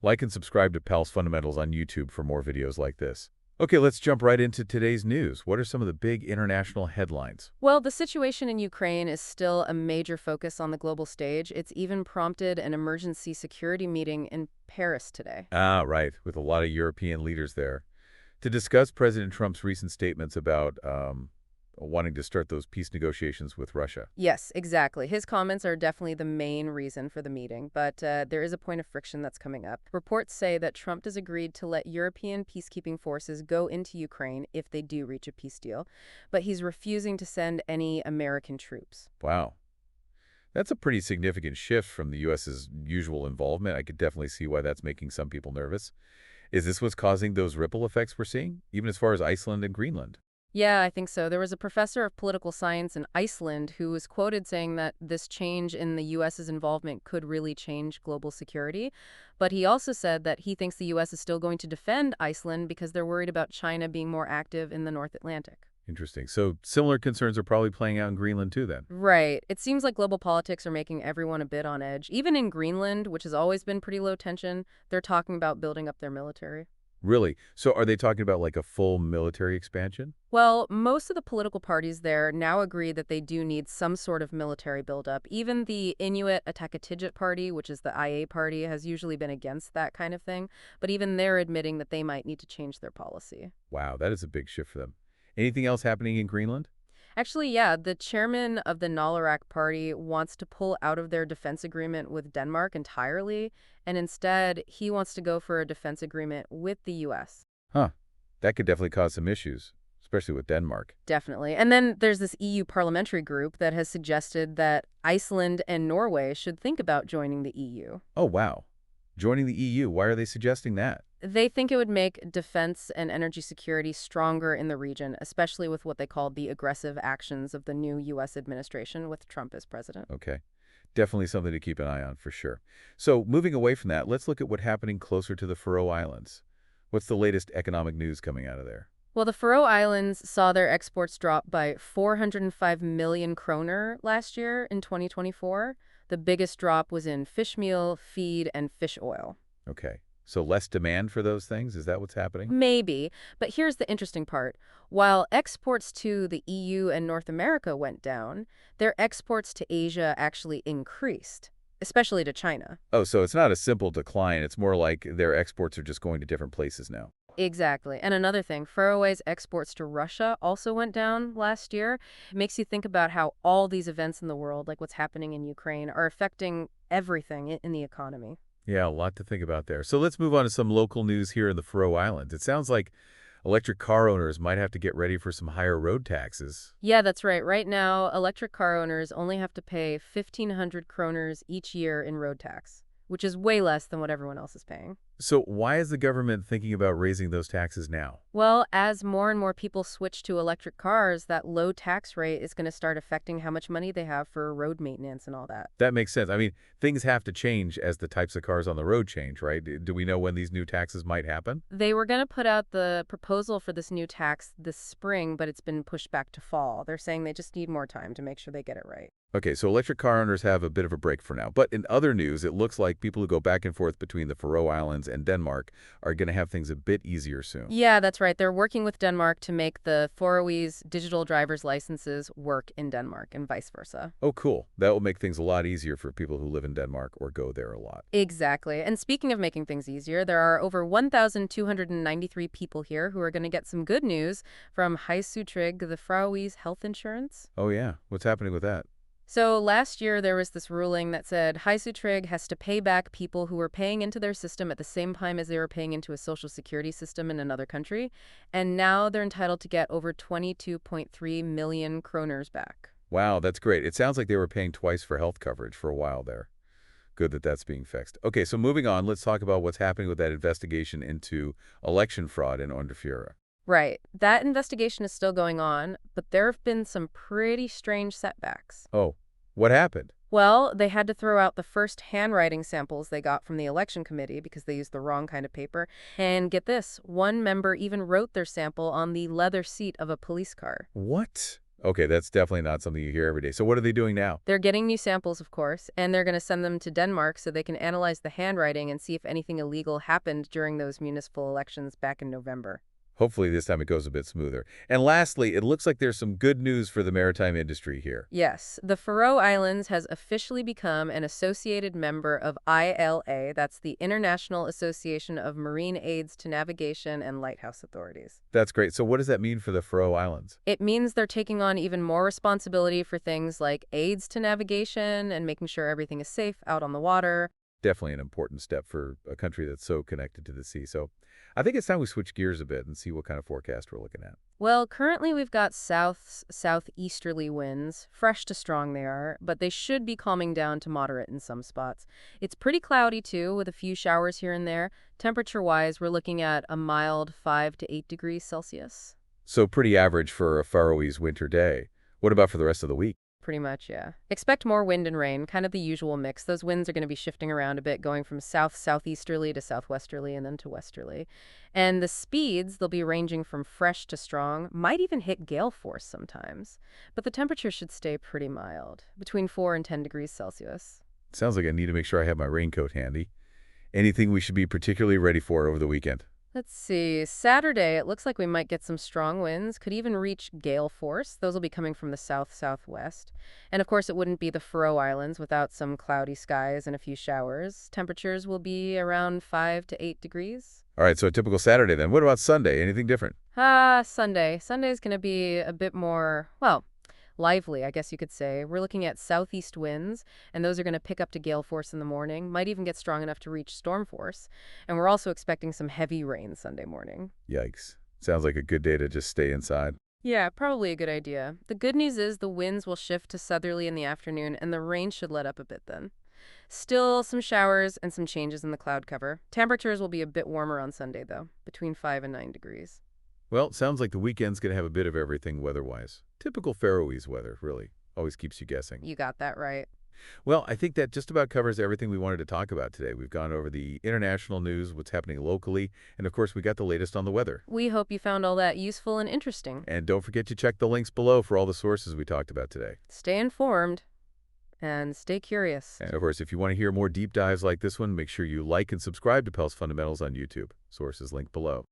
Like and subscribe to Pal's Fundamentals on YouTube for more videos like this. Okay, let's jump right into today's news. What are some of the big international headlines? Well, the situation in Ukraine is still a major focus on the global stage. It's even prompted an emergency security meeting in Paris today. Ah, right, with a lot of European leaders there. To discuss President Trump's recent statements about wanting to start those peace negotiations with Russia. Yes, exactly. His comments are definitely the main reason for the meeting, but there is a point of friction that's coming up. Reports say that Trump has agreed to let European peacekeeping forces go into Ukraine if they do reach a peace deal, but he's refusing to send any American troops. Wow. That's a pretty significant shift from the U.S.'s usual involvement. I could definitely see why that's making some people nervous. Is this what's causing those ripple effects we're seeing, even as far as Iceland and Greenland? Yeah, I think so. There was a professor of political science in Iceland who was quoted saying that this change in the U.S.'s involvement could really change global security. But he also said that he thinks the U.S. is still going to defend Iceland because they're worried about China being more active in the North Atlantic. Interesting. So similar concerns are probably playing out in Greenland too, then? Right. It seems like global politics are making everyone a bit on edge. Even in Greenland, which has always been pretty low tension, they're talking about building up their military. Really? So are they talking about like a full military expansion? Well, most of the political parties there now agree that they do need some sort of military buildup. Even the Inuit Ataqatigiit Party, which is the IA party, has usually been against that kind of thing. But even they're admitting that they might need to change their policy. Wow, that is a big shift for them. Anything else happening in Greenland? Actually, yeah, the chairman of the Nalerq party wants to pull out of their defense agreement with Denmark entirely, and instead, he wants to go for a defense agreement with the U.S. Huh. That could definitely cause some issues, especially with Denmark. Definitely. And then there's this EU parliamentary group that has suggested that Iceland and Norway should think about joining the EU. Oh, wow. Joining the EU, why are they suggesting that? They think it would make defense and energy security stronger in the region, especially with what they call the aggressive actions of the new U.S. administration with Trump as president. Okay. Definitely something to keep an eye on for sure. So moving away from that, let's look at what's happening closer to the Faroe Islands. What's the latest economic news coming out of there? Well, the Faroe Islands saw their exports drop by 405 million kroner last year in 2024. The biggest drop was in fish meal, feed, and fish oil. Okay. So less demand for those things? Is that what's happening? Maybe, but here's the interesting part. While exports to the EU and North America went down, their exports to Asia actually increased, especially to China. Oh, so it's not a simple decline. It's more like their exports are just going to different places now. Exactly. And another thing, Faroese exports to Russia also went down last year. It makes you think about how all these events in the world, like what's happening in Ukraine, are affecting everything in the economy. Yeah, a lot to think about there. So let's move on to some local news here in the Faroe Islands. It sounds like electric car owners might have to get ready for some higher road taxes. Yeah, that's right. Right now, electric car owners only have to pay 1,500 kroners each year in road tax, which is way less than what everyone else is paying. So why is the government thinking about raising those taxes now? Well, as more and more people switch to electric cars, that low tax rate is going to start affecting how much money they have for road maintenance and all that. That makes sense. I mean, things have to change as the types of cars on the road change, right? Do we know when these new taxes might happen? They were going to put out the proposal for this new tax this spring, but it's been pushed back to fall. They're saying they just need more time to make sure they get it right. Okay, so electric car owners have a bit of a break for now. But in other news, it looks like people who go back and forth between the Faroe Islands and Denmark are going to have things a bit easier soon. Yeah, that's right. They're working with Denmark to make the Faroese digital driver's licenses work in Denmark and vice versa. Oh, cool. That will make things a lot easier for people who live in Denmark or go there a lot. Exactly. And speaking of making things easier, there are over 1,293 people here who are going to get some good news from Heilsutryg, the Faroese health insurance. Oh, yeah. What's happening with that? So last year, there was this ruling that said Heilsutryg has to pay back people who were paying into their system at the same time as they were paying into a social security system in another country. And now they're entitled to get over 22.3 million kroners back. Wow, that's great. It sounds like they were paying twice for health coverage for a while there. Good that that's being fixed. Okay, so moving on, let's talk about what's happening with that investigation into election fraud in Underfjorda. Right. That investigation is still going on, but there have been some pretty strange setbacks. Oh, what happened? Well, they had to throw out the first handwriting samples they got from the election committee because they used the wrong kind of paper. And get this, one member even wrote their sample on the leather seat of a police car. What? Okay, that's definitely not something you hear every day. So what are they doing now? They're getting new samples, of course, and they're going to send them to Denmark so they can analyze the handwriting and see if anything illegal happened during those municipal elections back in November. Hopefully this time it goes a bit smoother. And lastly, it looks like there's some good news for the maritime industry here. Yes, the Faroe Islands has officially become an associated member of ILA, that's the International Association of Marine Aids to Navigation and Lighthouse Authorities. That's great. So what does that mean for the Faroe Islands? It means they're taking on even more responsibility for things like aids to navigation and making sure everything is safe out on the water. Definitely an important step for a country that's so connected to the sea. So I think it's time we switch gears a bit and see what kind of forecast we're looking at. Well, currently we've got southeasterly winds, fresh to strong they are, but they should be calming down to moderate in some spots. It's pretty cloudy too, with a few showers here and there. Temperature-wise, we're looking at a mild 5 to 8 degrees Celsius. So pretty average for a Faroese winter day. What about for the rest of the week? Pretty much, yeah. Expect more wind and rain, kind of the usual mix. Those winds are going to be shifting around a bit, going from southeasterly to southwesterly and then to westerly. And the speeds, they'll be ranging from fresh to strong, might even hit gale force sometimes. But the temperature should stay pretty mild, between 4 and 10 degrees Celsius. Sounds like I need to make sure I have my raincoat handy. Anything we should be particularly ready for over the weekend? Let's see. Saturday, it looks like we might get some strong winds, could even reach gale force. Those will be coming from the south-southwest. And of course, it wouldn't be the Faroe Islands without some cloudy skies and a few showers. Temperatures will be around 5 to 8 degrees. All right, so a typical Saturday then. What about Sunday? Anything different? Sunday. Sunday's going to be a bit more, well, lively, I guess you could say. We're looking at southeast winds, and those are going to pick up to gale force in the morning, might even get strong enough to reach storm force. And we're also expecting some heavy rain Sunday morning. Yikes. Sounds like a good day to just stay inside. Yeah, probably a good idea. The good news is the winds will shift to southerly in the afternoon, and the rain should let up a bit then. Still some showers and some changes in the cloud cover. Temperatures will be a bit warmer on Sunday, though, between 5 and 9 degrees. Well, sounds like the weekend's going to have a bit of everything weather-wise. Typical Faroese weather, really. Always keeps you guessing. You got that right. Well, I think that just about covers everything we wanted to talk about today. We've gone over the international news, what's happening locally, and of course we got the latest on the weather. We hope you found all that useful and interesting. And don't forget to check the links below for all the sources we talked about today. Stay informed and stay curious. And of course, if you want to hear more deep dives like this one, make sure you like and subscribe to Pels Fundamentals on YouTube. Sources linked below.